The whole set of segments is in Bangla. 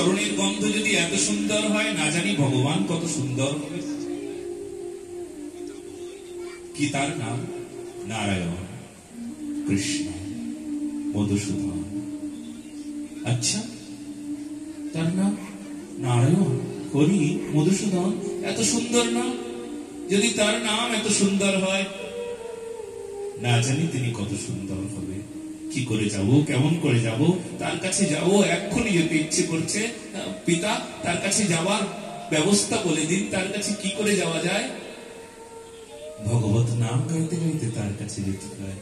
চরণের গন্ধ যদি এত সুন্দর হয়, না জানি ভগবান কত সুন্দর হবে। কি তার নাম? নারায়ণ, কৃষ্ণ, মধুসূদন। আচ্ছা, তার নাম নারায়ণ, হরি, মধুসূদন, এত সুন্দর নাম। যদি তার নাম এত সুন্দর হয়, না জানি তিনি কত সুন্দর হবে। কি করে যাব, কেমন করে যাব? তার কাছে যাব, এক্ষুনি যেতে ইচ্ছে করছে। পিতা, তার কাছে যাওয়ার ব্যবস্থা বলে দিন, তার কাছে কি করে যাওয়া যায়? ভগবত নাম গাইতে গাইতে তার কাছে যেতে হয়।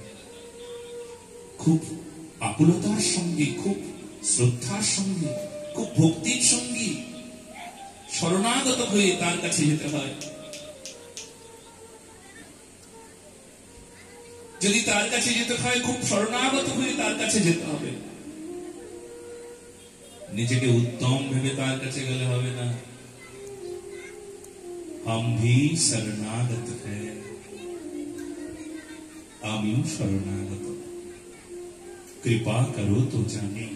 খুব আকুলতার সঙ্গে, খুব শ্রদ্ধার সঙ্গে, খুব ভক্তির সঙ্গে শরণাগত হয়ে তার কাছে যেতে হয়। যদি তার কাছে যেতে হয়, খুব শরণাগত হয়ে তার কাছে যেতে হবে। নিজেকে উত্তম ভেবে তার কাছে গেলে হবে না। हम भी शरणागत है, আমিও শরণাগত, কৃপা করো তো জানি।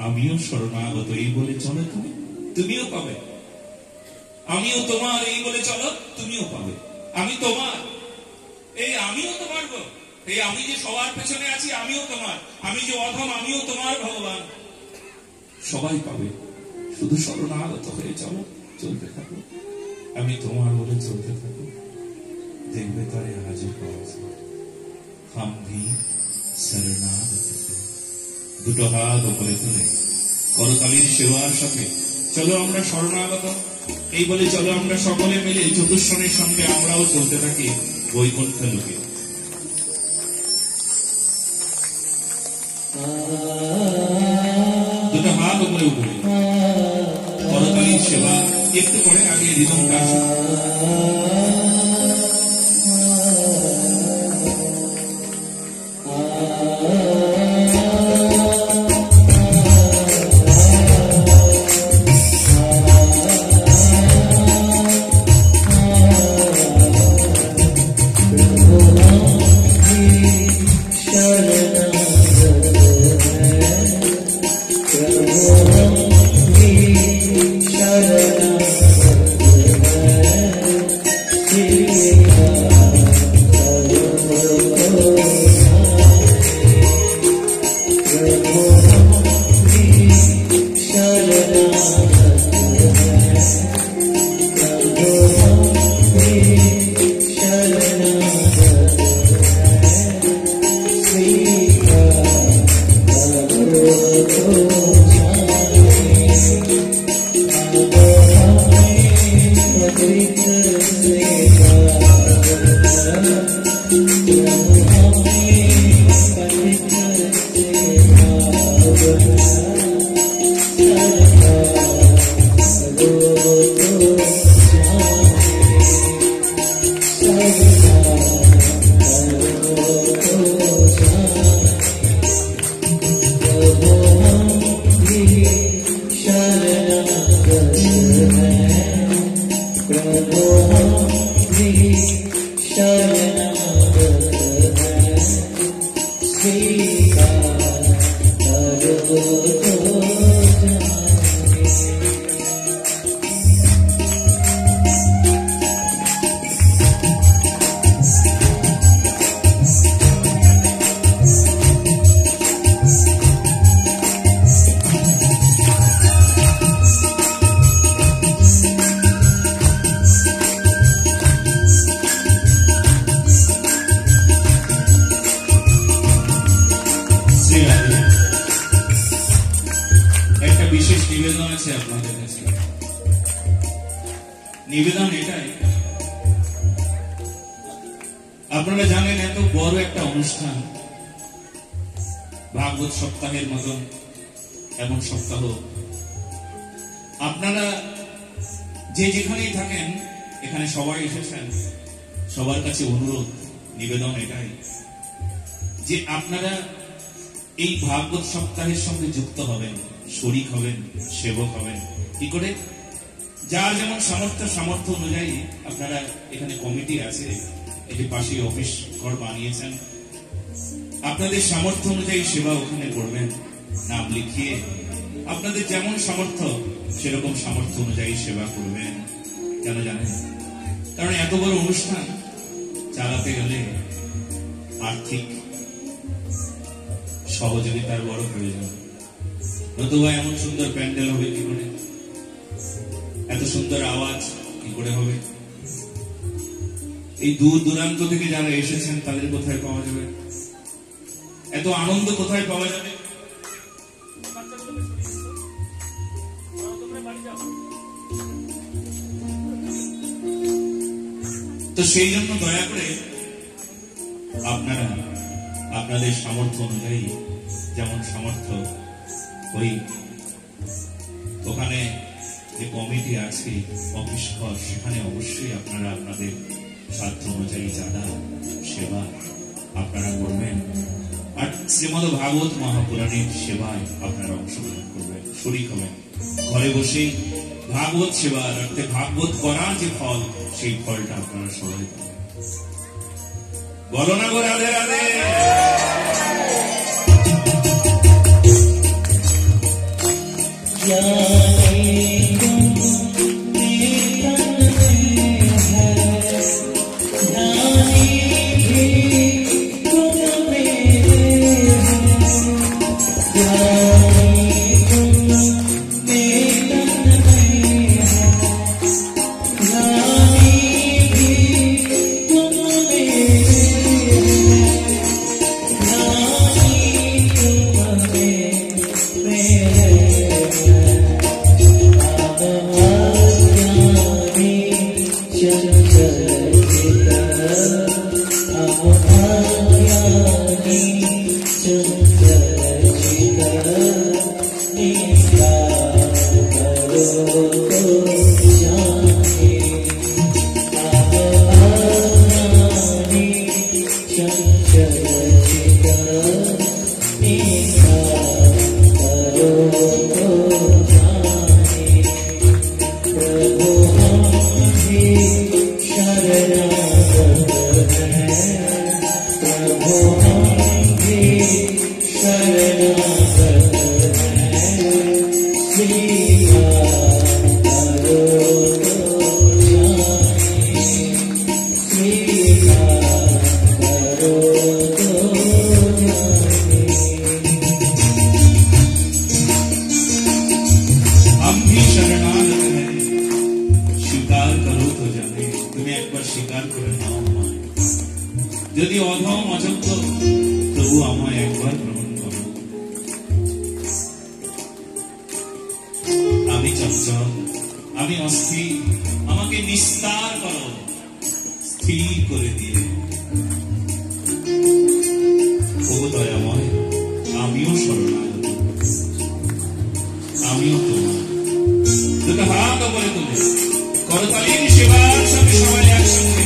আমিও শরণাগত, এই বলে চলো তুমি, তুমিও পাবে। আমিও তোমার, এই বলে চলো, তুমিও পাবে। আমি তোমার, এই আমিও তোমার গো। এই আমি যে সবার পেছনে আছি, আমিও তোমার। আমি যে অধম, আমিও তোমার ভগবান। সবাই পাবে, শুধু শরণাগত হয়ে চলো, চলতে থাকো। আমি তোমার বলে চলতে থাকো, দেখবে তারে আজও পাওয়া যায়। हम भी शरणागत है। দুটো হাত উপরে তুলে করতালির সেবার সাথে চলো আমরা শরণাগত, এই বলে চলো আমরা সকলে মিলে চতুষ্ষণের সঙ্গে আমরাও চলতে থাকি বৈকুণ্ঠ লোকে। দুটো হাত উপরে উঠে করতালির সেবা একটু পরে আগে রিদমটা আসে। নিবেদন এটাই, আপনারা জানেন এত বড় একটা অনুষ্ঠান ভাগবত সপ্তাহের মতন এমন সপ্তাহ, আপনারা যে যেখানেই থাকেন এখানে সবাই এসেছেন, সবার কাছে অনুরোধ নিবেদন এটাই যে আপনারা এই ভাগবত সপ্তাহের সঙ্গে যুক্ত হবেন, শরীক হবেন, সেবক হবেন। কি করে? যার যেমন সামর্থ্য অনুযায়ী আপনারা এখানে কমিটি আছে, এটি পাশে অফিস ঘর বানিয়েছেন, আপনাদের সামর্থ্য অনুযায়ী সেবা ওখানে করবেন, নাম লিখিয়ে আপনাদের যেমন সামর্থ্য সেরকম সামর্থ্য অনুযায়ী সেবা করবেন। কেন জানেন? কারণ এত বড় অনুষ্ঠান চালাতে গেলে আর্থিক সহযোগিতার বড় প্রয়োজন। নতুবা এমন সুন্দর প্যান্ডেল হবে কি করে? এত সুন্দর আওয়াজ কি করে হবে? এই দূর দূরান্ত থেকে যারা এসেছেন তাদের কোথায় পাওয়া যাবে? এত আনন্দ কোথায় পাওয়া যাবে? তো সেই জন্য দয়া করে আপনারা আপনাদের সামর্থ্য অনুযায়ী যেমন সামর্থ্য, ওই ওখানে যে কমিটি আছে অফিস ঘর, সেখানে অবশ্যই আপনারা আপনাদের সাধ্য অনুযায়ী চাঁদা সেবা আপনারা করবেন। আর শ্রীমদ ভাগবত মহাপুরাণের সেবায় আপনারা অংশগ্রহণ করবেন, শরীক হবেন। ঘরে বসে ভাগবত সেবা রাখতে ভাগবত করার যে ফল, সেই ফলটা আপনারা সবাই পাবেন। বলো না গো রাধে রাধে। যদি অধম অযোগ্য, তবু আমায় একবার গ্রহণ করো। আমি চঞ্চল, আমি অস্থির, আমাকে নিস্তার করো, স্থির করে দিয়ে। ও দয়াময়, আমিও শরণাগত, আমিও তোমার। দুটো হাত উপরে তুলে করতালির সেবার সাথে সবাই একসঙ্গে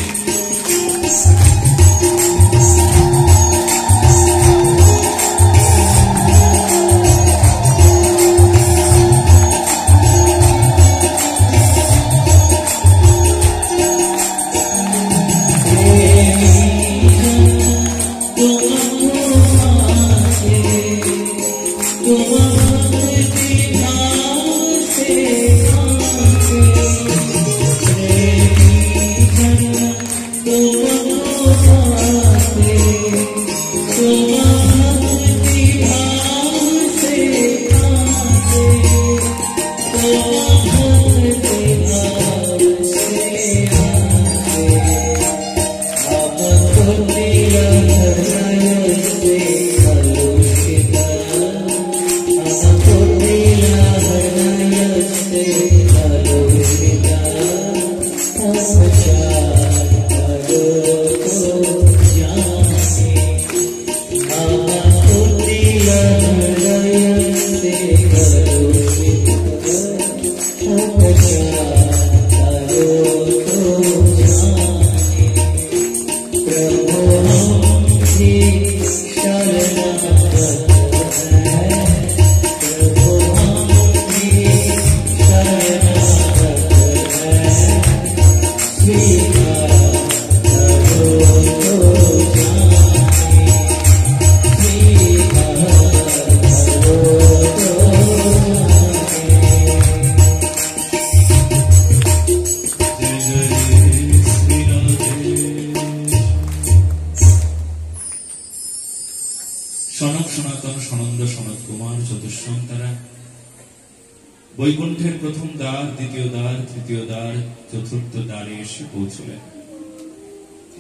বৈকুণ্ঠের প্রথম দ্বার, দ্বিতীয় দ্বার, তৃতীয় দ্বার, চতুর্থ দ্বারে এসে পৌঁছলেন।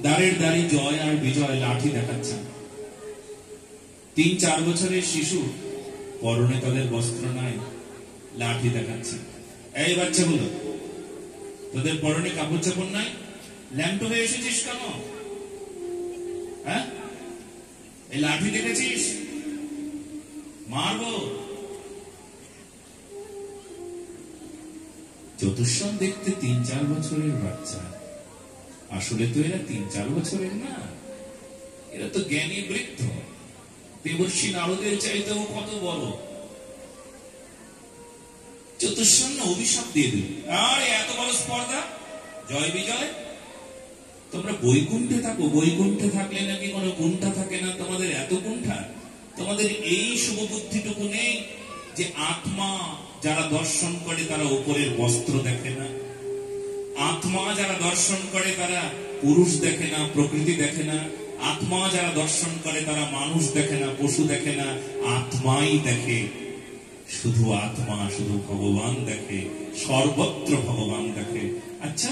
দ্বারের দ্বারে জয় আর বিজয় লাঠি দেখাচ্ছেন। 3-4 বছরের শিশু, পরনে তাদের বস্ত্র নাই, লাঠি দেখাচ্ছেন। এই বাচ্চাগুলো, তোদের পরনে কাপড় চাপড় নাই, ল্যাংটো হয়ে এসেছিস কেন? হ্যাঁ, এই লাঠি দেখেছিস? মারবো। চতুষ্ষণ দেখতে 3-4 বছরের বাচ্চা, আসলে তো এরা 3-4 বছরের না, এরা তো জ্ঞানী বৃদ্ধ, দেবর্ষী নারদের চাইতেও কত বড়। চতুষ্ষণ অভিশাপ দিয়ে দিল, আর এত বড় স্পর্ধা, জয় বিজয়। তোমরা বৈকুণ্ঠে থাকো, বৈকুণ্ঠে থাকলে নাকি কোনো কুণ্ঠা থাকে না, তোমাদের এত কুণ্ঠা? তোমাদের এই শুভবুদ্ধিটুকু নেই যে আত্মা যারা দর্শন করে তারা উপরের বস্ত্র দেখে না, আত্মা যারা দর্শন করে তারা পুরুষ দেখে না, প্রকৃতি দেখে না, আত্মা যারা দর্শন করে তারা মানুষ দেখে না, পশু দেখে না, আত্মাই দেখে, শুধু আত্মা, শুধু ভগবান দেখে, সর্বত্র ভগবান দেখে। আচ্ছা,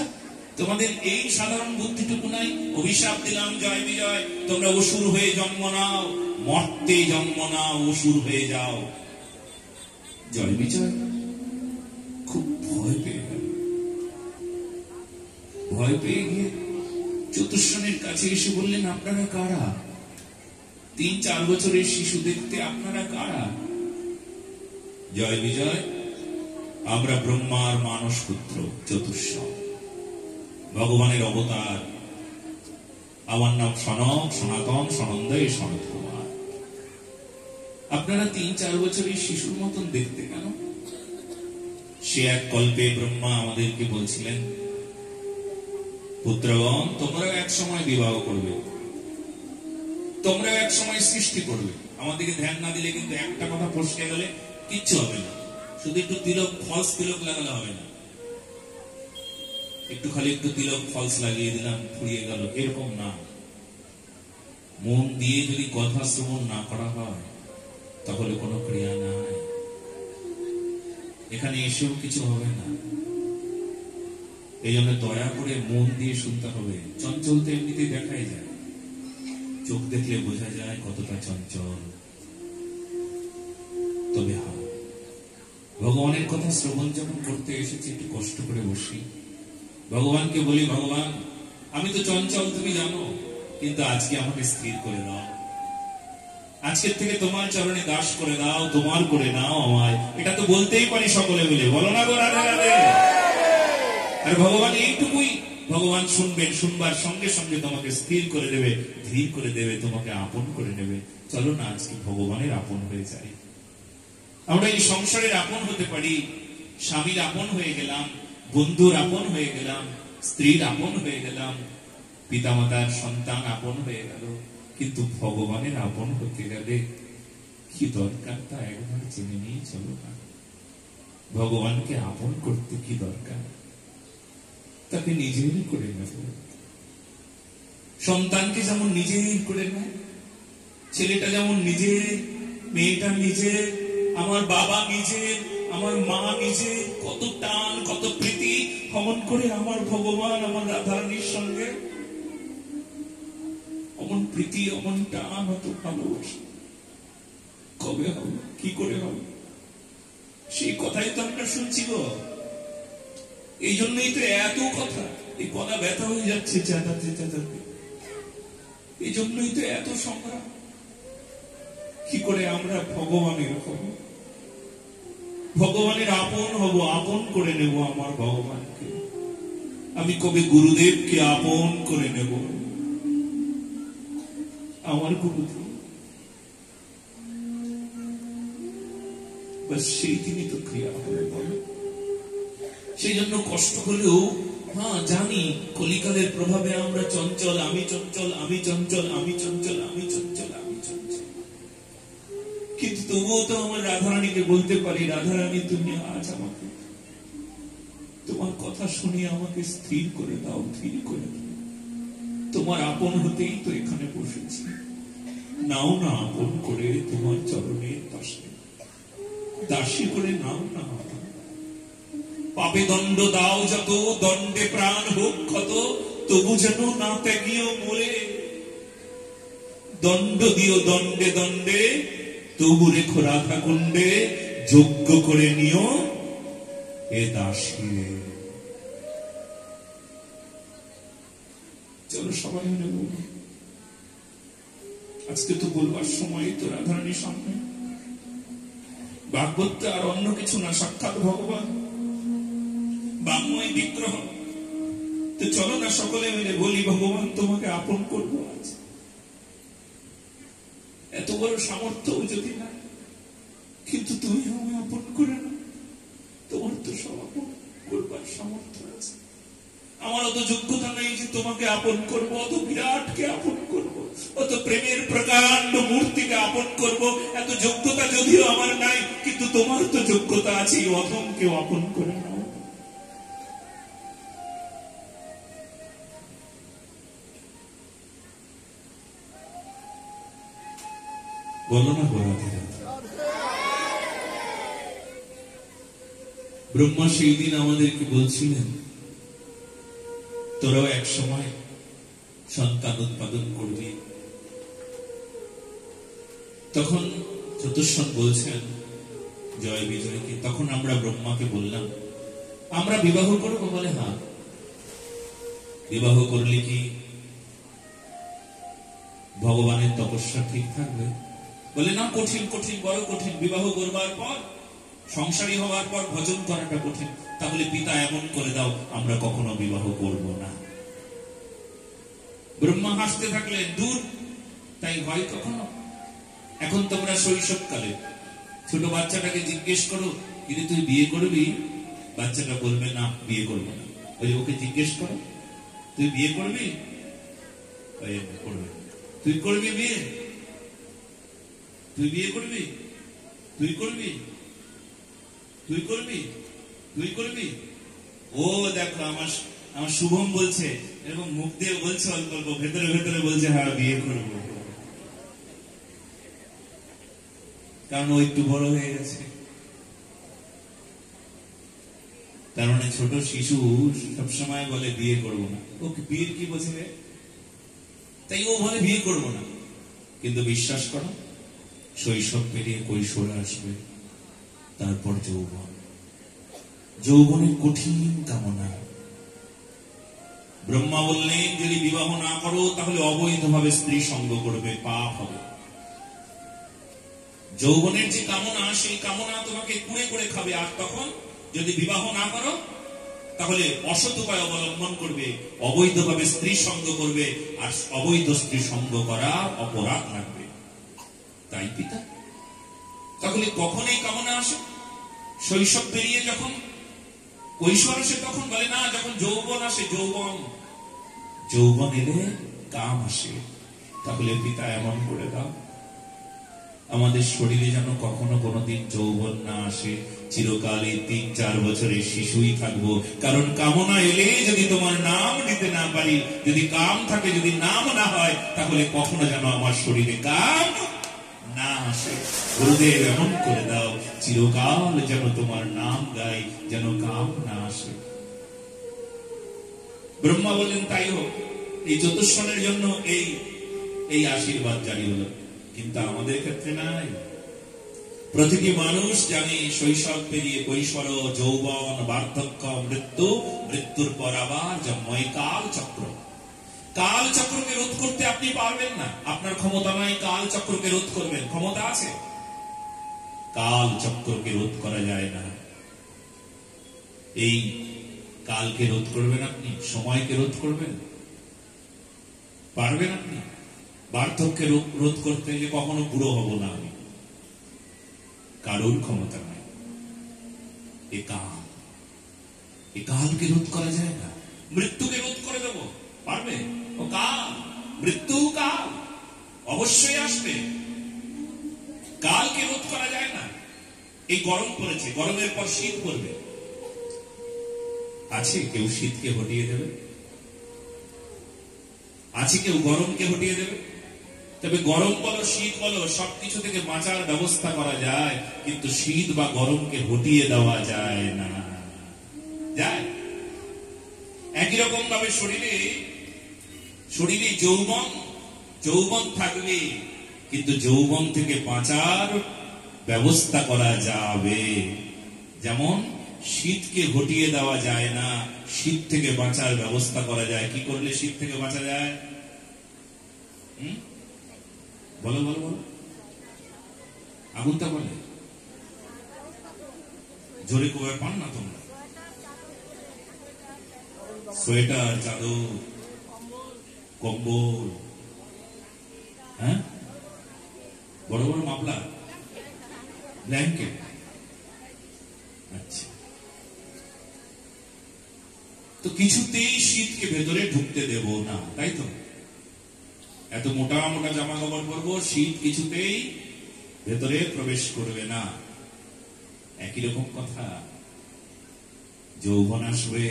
তোমাদের এই সাধারণ বুদ্ধিটুকু নাই? অভিশাপ দিলাম, জয় বিজয়, তোমরা অসুর হয়ে জন্ম নাও, মর্তে জন্ম নাও, অসুর হয়ে যাও। জয় বিজয় খুব ভয় পেয়ে গেল। ভয় পেয়ে গিয়ে চতুষ্ষণের কাছে এসে বললেন, আপনারা কারা? 3-4 বছরের শিশু দেখতে আপনারা কারা? জয় বিজয়, আমরা ব্রহ্মার মানস পুত্র চতুষ্ষণ, ভগবানের অবতার। আমার নাম সনক, সনাতন, সনন্দয়, সনত কুমার। আপনারা 3-4 বছরের শিশুর মতন দেখতে কেন? সে এক কল্পে ব্রহ্মা আমাদেরকে বলছিলেন, পুত্রগণ, তোমরাও এক সময় বিবাহ করবে, তোমরাও এক সময় সৃষ্টি করবে। আমাদেরকে ধ্যান না দিলে কিন্তু একটা কথা ফসকে গেলে কিচ্ছু হবে না। শুধু একটু তিলক, ফলস তিলক লাগালে হবে না। একটু খালি একটু তিলক ফলস লাগিয়ে দিলাম, ফুরিয়ে গেল, এরকম না। মন দিয়ে যদি কথা শ্রবণ না করা হয় তাহলে কোনো ক্রিয়া নাই, এখানে এসেও কিছু হবে না। এই জন্য দয়া করে মন দিয়ে শুনতে হবে। চঞ্চল তো এমনিতেই দেখাই যায়, চোখ দেখলে বোঝা যায় কতটা চঞ্চল। তবে হ্যাঁ, ভগবানের কথা শ্রবণ যখন করতে এসেছি একটু কষ্ট করে বসি, ভগবানকে বলি, ভগবান আমি তো চঞ্চল তুমি জানো, কিন্তু আজকে আমাকে স্থির করে দাও, আজকের থেকে তোমার চরণে দাস করে দাও, তোমার করে নাও আমায়। এটা তো বলতেই পারি সকলে মিলে, বলো না গো রাধে রাধে। আর ভগবান এইটুকুই, ভগবান শুনবেন, শুনবার সঙ্গে সঙ্গে তোমাকে স্থির করে দেবে, ধীর করে দেবে, তোমাকে আপন করে নেবে। চলো না আজকে ভগবানের আপন হয়ে যাই। আমরা এই সংসারের আপন হতে পারি, স্বামীর আপন হয়ে গেলাম, বন্ধুর আপন হয়ে গেলাম, স্ত্রীর আপন হয়ে গেলাম, পিতামাতার সন্তান আপন হয়ে গেল, কিন্তু ভগবানের আপন হতে গেলে কি দরকার তা একবার জেনে নিয়ে চলো না। ভগবানকে আপন করতে কি দরকার? তাকে নিজের করে নেব। সন্তানকে যেমন নিজের করে নেয়, ছেলেটা যেমন নিজের, মেয়েটা নিজের, আমার বাবা নিজের, আমার মা নিজের, কত টান কত প্রীতি, অমন করে আমার ভগবান আমার রাধারানীর সঙ্গে অমন প্রীতি, অমন টান, অত ভালোবাসা কবে হবে, কি করে হবে? সেই কথাই তো আমরা শুনছি গো। এই জন্যই তো এত কথা, এই গলা ব্যথা হয়ে যাচ্ছে চেঁচাতে চেঁচাতে। এই জন্যই তো এত সংগ্রাম। কি করে আমরা ভগবানের হব, ভগবানের আপন হব, আপন করে নেব আমার ভগবানকে। আমি কবে গুরুদেবকে আপন করে নেব, আমার গুরুদেব, বাস সেই দিনই তো ক্রিয়া হবে বলো। সেই জন্য কষ্ট হলেও হ্যাঁ জানি কলিকালের প্রভাবে আমরা চঞ্চল, আমি চঞ্চল, আমি চঞ্চল, আমি চঞ্চল, আমি চঞ্চল, আমি চঞ্চল, কিন্তু তবুও তো আমার রাধারানীকে বলতে পারি, রাধারানী তুমি আজ আমাকে তোমার কথা শুনিয়ে আমাকে স্থির করে দাও, ধীর করে দাও। তোমার আপন হতেই তো এখানে বসেছি, নাও না আপন করে তোমার চরণের পাশে, দাসী করে নাও না। পাপে দণ্ড দাও যত, দণ্ডে প্রাণ হোক ক্ষত, তবু যেন না ত্যাগিও মোরে। দণ্ড দিও দণ্ডে দণ্ডে, তবু রেখো রাধা কুণ্ডে, যজ্ঞ করে নিও এ দাসী। চলো সবাই মিলে বলব, আজকে তো বলবার সময় তো রাধারানীর সামনে। ভাগবত আর অন্য কিছু না, সাক্ষাৎ ভগবান, বাংময় বিগ্রহ। তো চলো না সকলে মিলে বলি, ভগবান তোমাকে আপন করবো আজ। এত বড় সামর্থ্য যদি না, কিন্তু তুমি আমায় আপন করে না। তোমার তো সব আপন করবার সামর্থ্য আছে, আমার অত যোগ্যতা নেই যে তোমাকে আপন করবো, অত বিরাটকে আপন করবো, অত প্রেমের প্রকাণ্ড মূর্তিকে আপন করব। এত যোগ্যতা যদিও আমার নাই, কিন্তু তোমার তো যোগ্যতা আছে, অধমকেও আপন করে নাও। বলো না গোরাধীরা। ব্রহ্মা সেই দিন আমাদেরকে বলছিলেন, তোরাও এক সময় সন্তান উৎপাদন করবি। তখন চতুষ্ষণ বলছেন জয় বিজয়কে, তখন আমরা ব্রহ্মাকে বললাম আমরা বিবাহ করবো। বলে হ্যাঁ, বিবাহ করলে কি ভগবানের তপস্যা ঠিক থাকবে? বলে না, কঠিন কঠিন, বড় কঠিন। বিবাহ করবার পর, সংসারী হওয়ার পর ভজন করাটা কঠিন। তাহলে পিতা এমন করে দাও, আমরা কখনো বিবাহ করব না। ব্রহ্মা হাসতে থাকলেন, দূর, তাই হয় কখনো? এখন তোমরা শৈশবকালে ছোট বাচ্চাটাকে জিজ্ঞেস করো, কিন্তু তুই বিয়ে করবি? বাচ্চাটা বলবে না, বিয়ে করবো না। ওই ওকে জিজ্ঞেস করো, তুই বিয়ে করবি? করবে। তুই করবি বিয়ে? তুই বিয়ে করবি? তুই করবি? তুই করবি? তুই করবি? ও দেখো, আমার শুভম বলছে, এবং মুখ দিয়ে বলছে অল্প অল্প, ভেতরে ভেতরে বলছে হ্যাঁ বিয়ে করবো, কারণ ও একটু বড় হয়ে গেছে। তার মানে ছোট শিশু সবসময় বলে বিয়ে করবো না। ওকে বিয়ের কি বোঝে? তাই ও বলে বিয়ে করবো না। কিন্তু বিশ্বাস করো, শৈশব পেরিয়ে কৈশোর আসবে, তারপর যৌবন। যৌবনের কঠিন কামনা। ব্রহ্মা বললেন যদি বিবাহ না করো তাহলে অবৈধভাবে স্ত্রী সঙ্গ করবে, পাপ হবে। যৌবনের যে কামনা, সেই কামনা তোমাকে কুড়ে করে খাবে। আর তখন যদি বিবাহ না করো তাহলে অসৎ উপায় অবলম্বন করবে, অবৈধভাবে স্ত্রী সঙ্গ করবে, আর অবৈধ স্ত্রী সঙ্গ করা অপরাধ লাগবে। তাই পিতা, তাহলে কখন এই কামনা আসে? শৈশব পেরিয়ে যখন কৈশোর আসে তখন বলে না, যখন যৌবন আসে, যৌবন এলে কাম আসে। তাহলে পিতা এমন করে দাও, আমাদের শরীরে যেন কখনো কোনোদিন যৌবন না আসে। চিরকালে 3-4 বছরের শিশুই থাকবো। কারণ কামনা এলে যদি তোমার নাম নিতে না পারি, যদি কাম থাকে, যদি নাম না হয়, তাহলে কখনো যেন আমার শরীরে কাম না আসে। গুরুদেব এমন করে দাও, চিরকাল যেন তোমার নাম গাই, যেন কাম না আসে। ব্রহ্মা বললেন তাই হোক। এই চতুষ্ষণের জন্য এই আশীর্বাদ জারি হলো, কিন্তু আমাদের ক্ষেত্রে নাই। প্রতিটি মানুষ জানে শৈশব পেরিয়ে কৈশোর, যৌবন, বার্ধক্য, মৃত্যু, মৃত্যুর পর আবার জন্মই কাল চক্র। কাল চক্রকে রোধ করতে আপনি পারবেন না, আপনার ক্ষমতা নাই কাল চক্রকে রোধ করবেন। ক্ষমতা আছে, কাল চক্রকে রোধ করা যায় না। এই কালকে রোধ করবেন আপনি, সময়কে রোধ করবেন পারবেন আপনি? বার্ধক্যে রোধ করতে যে কখনো বুড়ো হব না আমি, কারোর ক্ষমতা নাই। এ কালকে রোধ করা যায় না। মৃত্যুকে রোধ করে দেবো, পারবে? ও কাল, মৃত্যু কাল অবশ্যই আসবে, কালকে রোধ করা যায় না। এই গরম পড়েছে, গরমের পর শীত পড়বে। আছে কেউ শীতকে হটিয়ে দেবে? আছে কেউ গরমকে হটিয়ে দেবে? তবে গরম বলো, শীত বলো, সবকিছু থেকে বাঁচার ব্যবস্থা করা যায়, কিন্তু শীত বা গরমকে হটিয়ে দেওয়া যায় না। যায়? একই রকম ভাবে শরীরে যৌবন থাকবে, কিন্তু যৌবন থেকে বাঁচার ব্যবস্থা করা যাবে। যেমন শীতকে হটিয়ে দেওয়া যায় না, শীত থেকে বাঁচার ব্যবস্থা করা যায়। কি করলে শীত থেকে বাঁচা যায়? বলো বলো বলো, আগুনটা বলে জোরে কবে পান না তোমরা? সোয়েটার, চাদর, কম্বল, হ্যাঁ, বড় বড় মাফলার, ব্ল্যাঙ্কেট। আচ্ছা, তো কিছুতেই শীতকে ভেতরে ঢুকতে দেব না, তাই তো? এত মোটা মোটা জামা কাপড় পরবো, শীত কিছুতেই ভেতরে প্রবেশ করবে না। একই রকম কথা, যৌবন আসবে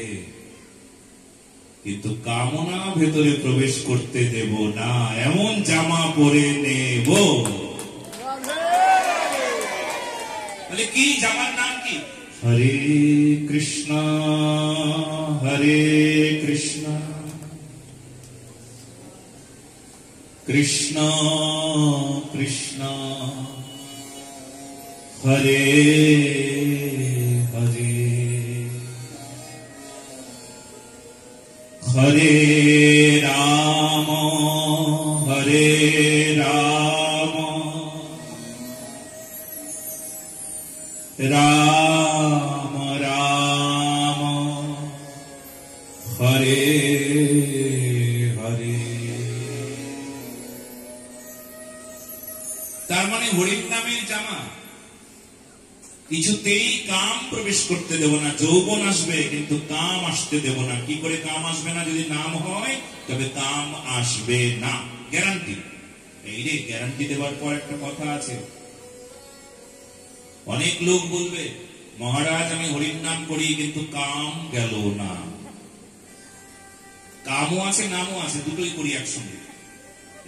কিন্তু কামনা ভেতরে প্রবেশ করতে দেব না, এমন জামা পরে নেব। তাহলে কি জামার নাম কি? হরে কৃষ্ণ কৃষ্ণ কৃষ্ণ হরে হরে, হরে রাম রাম রাম হরে হরে। তার মানে হরির নামের জামা, কিছুতেই কাম প্রবেশ করতে দেব না। যৌবন আসবে কিন্তু কাম আসতে দেব না। কি করে কাম আসবে না? যদি নাম হয় তবে কাম আসবে না, গ্যারান্টি। এই রে, গ্যারান্টি দেওয়ার পর একটা কথা আছে। অনেক লোক বলবে, মহারাজ আমি হরির নাম করি কিন্তু কাম গেল না। কামও আছে, নামও আছে, দুটোই করি একসঙ্গে।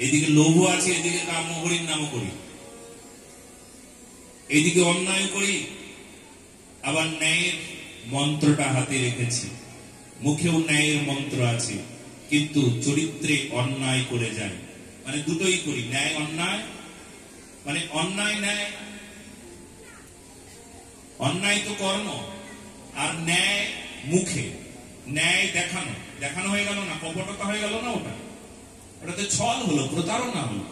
এদিকে লোভও আছে, এদিকে কাম, হরির নামও করি। এদিকে অন্যায় করি, আবার ন্যায়ের মন্ত্রটা হাতে রেখেছি। মুখেও ন্যায়ের মন্ত্র আছে, কিন্তু চরিত্রে অন্যায় করে যায়। মানে দুটোই করি, ন্যায় অন্যায়, মানে অন্যায় ন্যায়। অন্যায় তো কর্ম, আর ন্যায় মুখে। ন্যায় দেখানো হয়ে গেল না, কপটতা হয়ে গেল না, ওটা তো ছল হলো, প্রতারণা হলো।